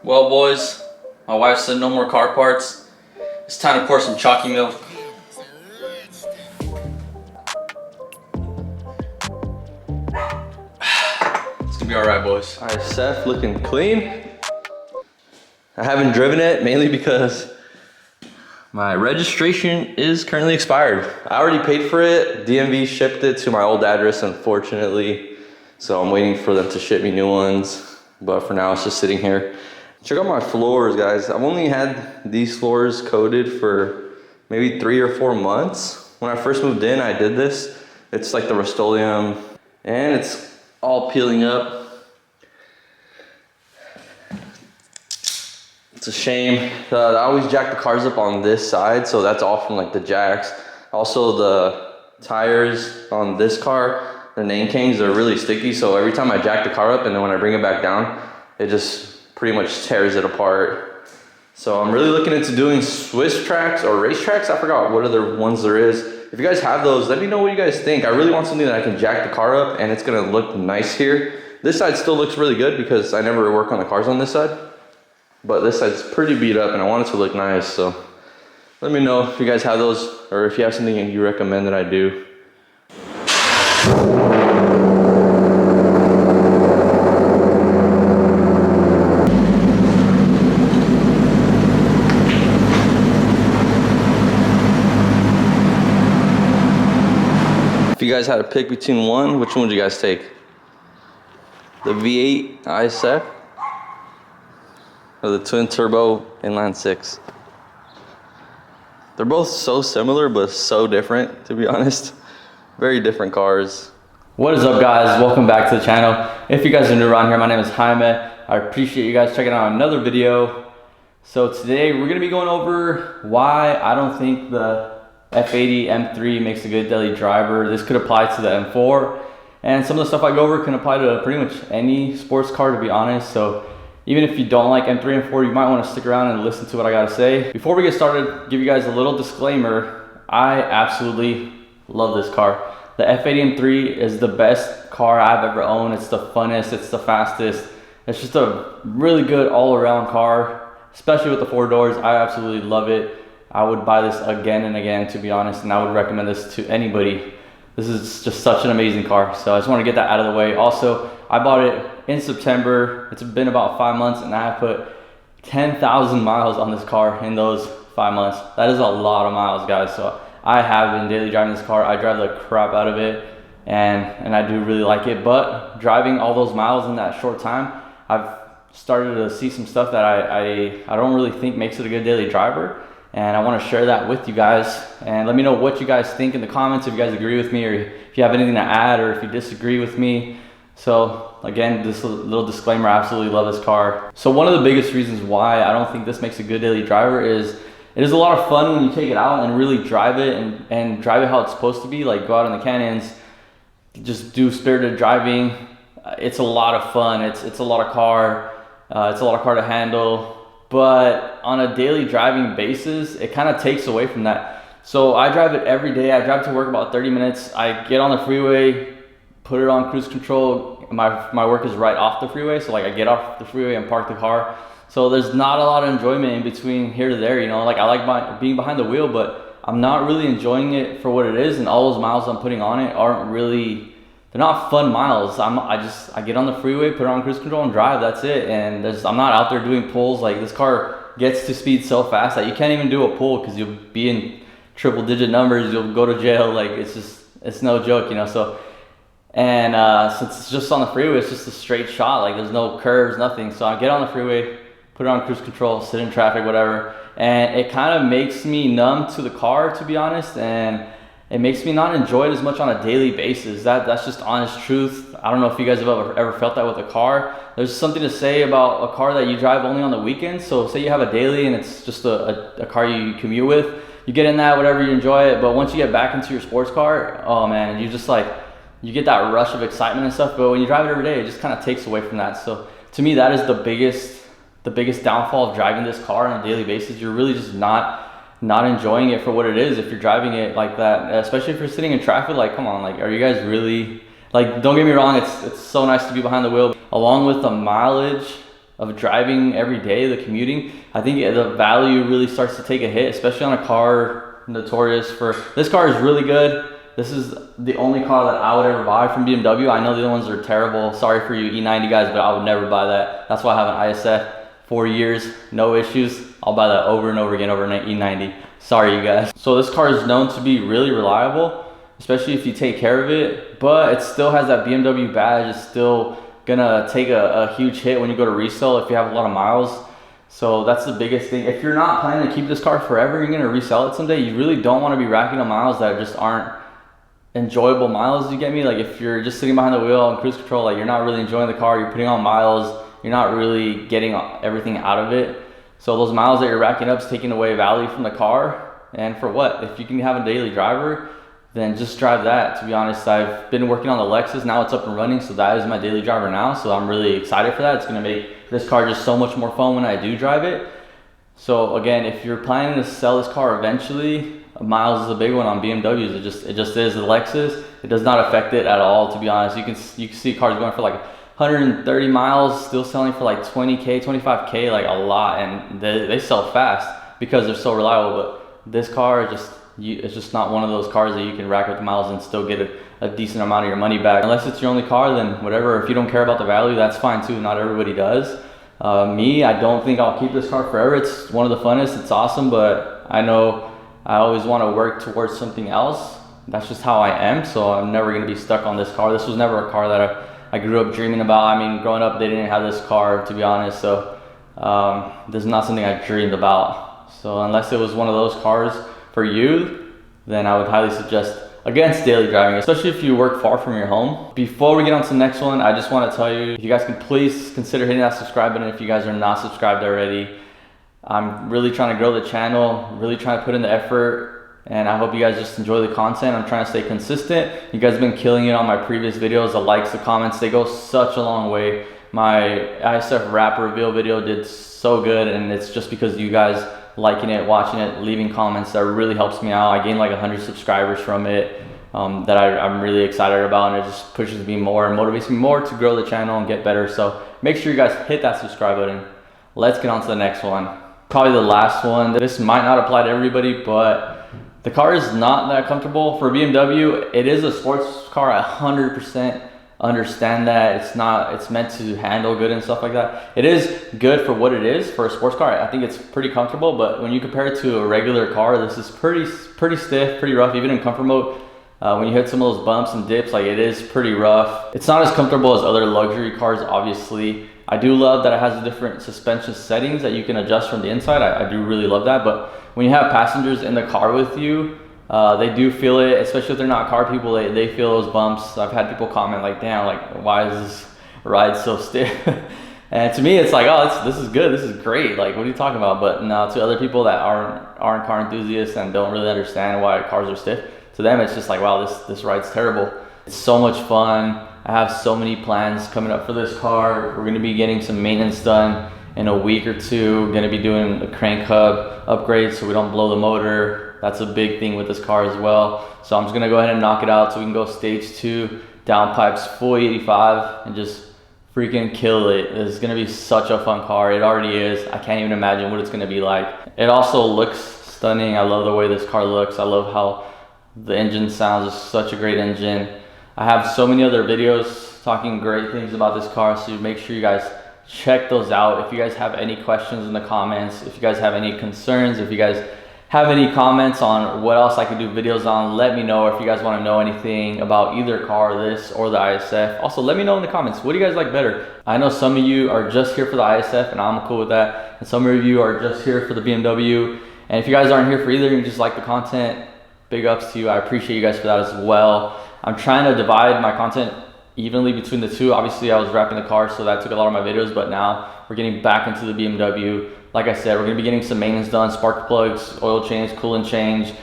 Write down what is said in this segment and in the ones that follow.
Well, boys, my wife said no more car parts. It's time to pour some chalky milk. It's gonna be alright, boys. All right, Seth, looking clean. I haven't driven it mainly because my registration is currently expired. I already paid for it. DMV shipped it to my old address, unfortunately. So I'm waiting for them to ship me new ones. But for now, it's just sitting here. Check out my floors, guys. I've only had these floors coated for maybe 3 or 4 months. When I first moved in, I did this. It's like the Rust-Oleum, and it's all peeling up. It's a shame. I always jack the cars up on this side, so that's all from like the jacks. Also, the tires on this car, the name kings, are really sticky, so every time I jack the car up and then when I bring it back down, it just pretty much tears it apart. So I'm really looking into doing Swiss tracks or race tracks. I forgot what other ones there is. If you guys have those, let me know what you guys think. I really want something that I can jack the car up and it's gonna look nice here. This side still looks really good because I never work on the cars on this side. But this side's pretty beat up and I want it to look nice, so let me know if you guys have those or if you have something you recommend that I do. If you guys had to pick between one, which one would you guys take? The V8 ISF? Or the twin turbo inline 6. They're both so similar but so different, to be honest. Very different cars. What is up, guys? Welcome back to the channel. If you guys are new around here, my name is Jaime. I appreciate you guys checking out another video. So today we're gonna be going over why I don't think the F80 M3 makes a good daily driver. This could apply to the M4, and some of the stuff I go over can apply to pretty much any sports car, to be honest. So even if you don't like M3 and 4, you might want to stick around and listen to what I gotta say. Before we get started, give you guys a little disclaimer. I absolutely love this car. The F80 M3 is the best car I've ever owned. It's the funnest, it's the fastest. It's just a really good all-around car, especially with the 4 doors. I absolutely love it. I would buy this again and again, to be honest, and I would recommend this to anybody. This is just such an amazing car. So I just want to get that out of the way. Also, I bought it in September. It's been about 5 months and I have put 10,000 miles on this car in those 5 months. That is a lot of miles, guys. So I have been daily driving this car. I drive the crap out of it and I do really like it. But driving all those miles in that short time, I've started to see some stuff that I don't really think makes it a good daily driver. And I want to share that with you guys. And let me know what you guys think in the comments, if you guys agree with me or if you have anything to add or if you disagree with me. So again, this little disclaimer, I absolutely love this car. So one of the biggest reasons why I don't think this makes a good daily driver is it is a lot of fun when you take it out and really drive it and drive it how it's supposed to be, like go out in the canyons, just do spirited driving. It's a lot of fun. It's a lot of car. It's a lot of car to handle. But on a daily driving basis, it kind of takes away from that. So I drive it every day. I drive to work about 30 minutes. I get on the freeway, put it on cruise control. My work is right off the freeway. So like I get off the freeway and park the car. So there's not a lot of enjoyment in between here to there. You know, like I like being behind the wheel, but I'm not really enjoying it for what it is. And all those miles I'm putting on it aren't really, they're not fun miles. I get on the freeway, put it on cruise control and drive, that's it. And I'm not out there doing pulls. Like this car gets to speed so fast that you can't even do a pull because you'll be in triple digit numbers, you'll go to jail. Like it's no joke, you know. So, and since it's just on the freeway, it's just a straight shot. Like there's no curves, nothing. So I get on the freeway, put it on cruise control, sit in traffic, whatever. And it kind of makes me numb to the car, to be honest. And it makes me not enjoy it as much on a daily basis. That's just honest truth. I don't know if you guys have ever felt that with a car. There's something to say about a car that you drive only on the weekends. So say you have a daily and it's just a car you commute with. You get in that, whatever, you enjoy it. But once you get back into your sports car, oh man, you just like, you get that rush of excitement and stuff. But when you drive it every day, it just kind of takes away from that. So to me, that is the biggest downfall of driving this car on a daily basis. You're really just not enjoying it for what it is if you're driving it like that, especially if you're sitting in traffic. Like, come on, like, are you guys really, like, don't get me wrong, it's so nice to be behind the wheel. Along with the mileage of driving every day, the commuting, I think the value really starts to take a hit, especially on a car notorious for, this car is really good. This is the only car that I would ever buy from BMW. I know the other ones are terrible. Sorry for you E90 guys, but I would never buy that. That's why I have an ISF, 4 years, no issues. I'll buy that over and over again over an E90. Sorry you guys. So this car is known to be really reliable, especially if you take care of it, but it still has that BMW badge. It's still gonna take a huge hit when you go to resell if you have a lot of miles. So that's the biggest thing. If you're not planning to keep this car forever, you're gonna resell it someday, you really don't wanna be racking up miles that just aren't enjoyable miles, you get me? Like if you're just sitting behind the wheel on cruise control, like you're not really enjoying the car, you're putting on miles, you're not really getting everything out of it. So those miles that you're racking up is taking away value from the car. And for what? If you can have a daily driver, then just drive that. To be honest, I've been working on the Lexus, now it's up and running, so that is my daily driver now. So I'm really excited for that. It's gonna make this car just so much more fun when I do drive it. So again, if you're planning to sell this car eventually, miles is a big one on BMWs. It just is. The Lexus, it does not affect it at all, to be honest. You can see cars going for like 130 miles, still selling for like 20K, 25K, like a lot, and they sell fast because they're so reliable. But this car, it's just not one of those cars that you can rack up the miles and still get a decent amount of your money back. Unless it's your only car, then whatever. If you don't care about the value, that's fine too. Not everybody does. Me, I don't think I'll keep this car forever. It's one of the funnest, it's awesome, but I know I always want to work towards something else. That's just how I am, so I'm never going to be stuck on this car. This was never a car that I grew up dreaming about. I mean, growing up, they didn't have this car, to be honest, so this is not something I dreamed about. So unless it was one of those cars for you, then I would highly suggest against daily driving, especially if you work far from your home. Before we get on to the next one, I just want to tell you, if you guys can please consider hitting that subscribe button if you guys are not subscribed already. I'm really trying to grow the channel, really trying to put in the effort, and I hope you guys just enjoy the content. I'm trying to stay consistent. You guys have been killing it on my previous videos. The likes, the comments, they go such a long way. My ISF wrap reveal video did so good, and it's just because you guys liking it, watching it, leaving comments, that really helps me out. I gained like 100 subscribers from it that I'm really excited about, and it just pushes me more and motivates me more to grow the channel and get better. So make sure you guys hit that subscribe button. Let's get on to the next one. Probably the last one. This might not apply to everybody, but the car is not that comfortable. For BMW, it is a sports car. I 100% understand that. It's meant to handle good and stuff like that. It is good for what it is for a sports car. I think it's pretty comfortable, but when you compare it to a regular car, this is pretty stiff, pretty rough. Even in comfort mode, when you hit some of those bumps and dips, like it is pretty rough. It's not as comfortable as other luxury cars, obviously. I do love that it has different suspension settings that you can adjust from the inside. I do really love that. But when you have passengers in the car with you, they do feel it, especially if they're not car people. They feel those bumps. I've had people comment like, damn, like why is this ride so stiff? And to me, it's like, oh, this is good. This is great. Like, what are you talking about? But no, to other people that aren't car enthusiasts and don't really understand why cars are stiff, to them, it's just like, wow, this ride's terrible. It's so much fun. I have so many plans coming up for this car. We're gonna be getting some maintenance done in a week or two. We're gonna be doing a crank hub upgrade so we don't blow the motor. That's a big thing with this car as well. So I'm just gonna go ahead and knock it out so we can go stage 2, downpipes, full 85, and just freaking kill it. It's gonna be such a fun car. It already is. I can't even imagine what it's gonna be like. It also looks stunning. I love the way this car looks. I love how the engine sounds. It's such a great engine. I have so many other videos talking great things about this car, so make sure you guys check those out. If you guys have any questions in the comments, if you guys have any concerns, if you guys have any comments on what else I could do videos on, let me know. If you guys want to know anything about either car, this or the ISF, also let me know in the comments. What do you guys like better? I know some of you are just here for the ISF, and I'm cool with that, and some of you are just here for the BMW. And if you guys aren't here for either, you just like the content, big ups to you. I appreciate you guys for that as well. I'm trying to divide my content evenly between the two. Obviously, I was wrapping the car, so that took a lot of my videos, but now we're getting back into the BMW. Like I said, we're gonna be getting some maintenance done, spark plugs, oil change, coolant change,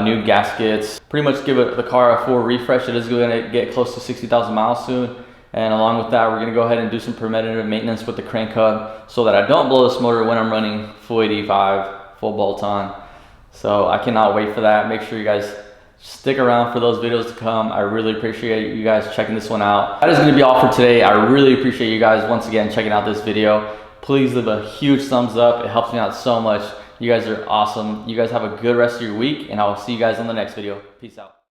new gaskets. Pretty much give the car a full refresh. It is gonna get close to 60,000 miles soon. And along with that, we're gonna go ahead and do some preventative maintenance with the crank hub so that I don't blow this motor when I'm running full 85, full bolt on. So I cannot wait for that. Make sure you guys stick around for those videos to come. I really appreciate you guys checking this one out. That is going to be all for today. I really appreciate you guys once again checking out this video. please leave a huge thumbs up. It helps me out so much. You guys are awesome. You guys have a good rest of your week, and I will see you guys on the next video. Peace out.